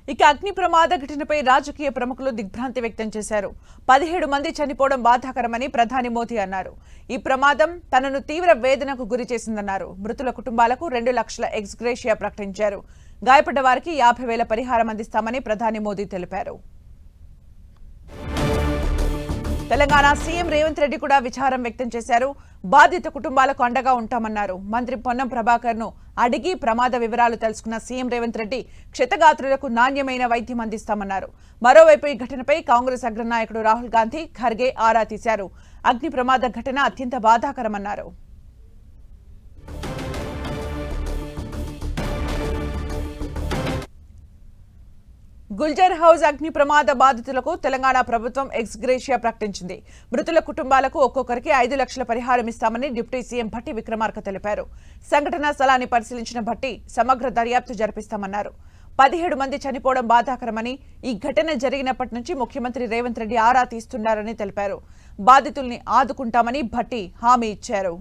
ఇక అగ్ని ప్రమాద ఘటనపై రాజకీయ ప్రముఖులు దిగ్భ్రాంతి వ్యక్తం చేశారు. 17 మంది చనిపోవడం బాధాకరమని ప్రధాని మోదీ అన్నారు. ఈ ప్రమాదం తనను తీవ్ర వేదనకు గురి చేసిందన్నారు. మృతుల కుటుంబాలకు 2 లక్షల ఎక్స్గ్రేషియా ప్రకటించారు. గాయపడ్డ వారికి 50,000 పరిహారం అందిస్తామని ప్రధాని మోదీ తెలిపారు. తెలంగాణ సీఎం రేవంత్ రెడ్డి కూడా విచారం వ్యక్తం చేశారు. బాధిత కుటుంబాలకు అండగా ఉంటామన్నారు. మంత్రి పొన్నం ప్రభాకర్ ను అడిగి ప్రమాద వివరాలు తెలుసుకున్న సీఎం రేవంత్ రెడ్డి క్షతగాత్రులకు నాణ్యమైన వైద్యం అందిస్తామన్నారు. మరోవైపు ఈ ఘటనపై కాంగ్రెస్ అగ్రనాయకుడు రాహుల్ గాంధీ, ఖర్గే ఆరా తీశారు. అగ్ని ప్రమాద ఘటన అత్యంత బాధాకరమన్నారు. గుల్జర్ హౌస్ అగ్ని ప్రమాద బాధితులకు తెలంగాణ ప్రభుత్వం ఎక్స్గ్రేషియా ప్రకటించింది. మృతుల కుటుంబాలకు ఒక్కొక్కరికి 5 లక్షల పరిహారం ఇస్తామని డిప్యూటీ సీఎం భట్టి విక్రమార్క తెలిపారు. సంఘటనా స్థలాన్ని పరిశీలించిన భట్టి సమగ్ర దర్యాప్తు జరిపిస్తామన్నారు. 17 మంది చనిపోవడం బాధాకరమని, ఈ ఘటన జరిగినప్పటి నుంచి ముఖ్యమంత్రి రేవంత్ రెడ్డి ఆరా తీస్తున్నారని తెలిపారు. బాధితుల్ని ఆదుకుంటామని భట్టి హామీ ఇచ్చారు.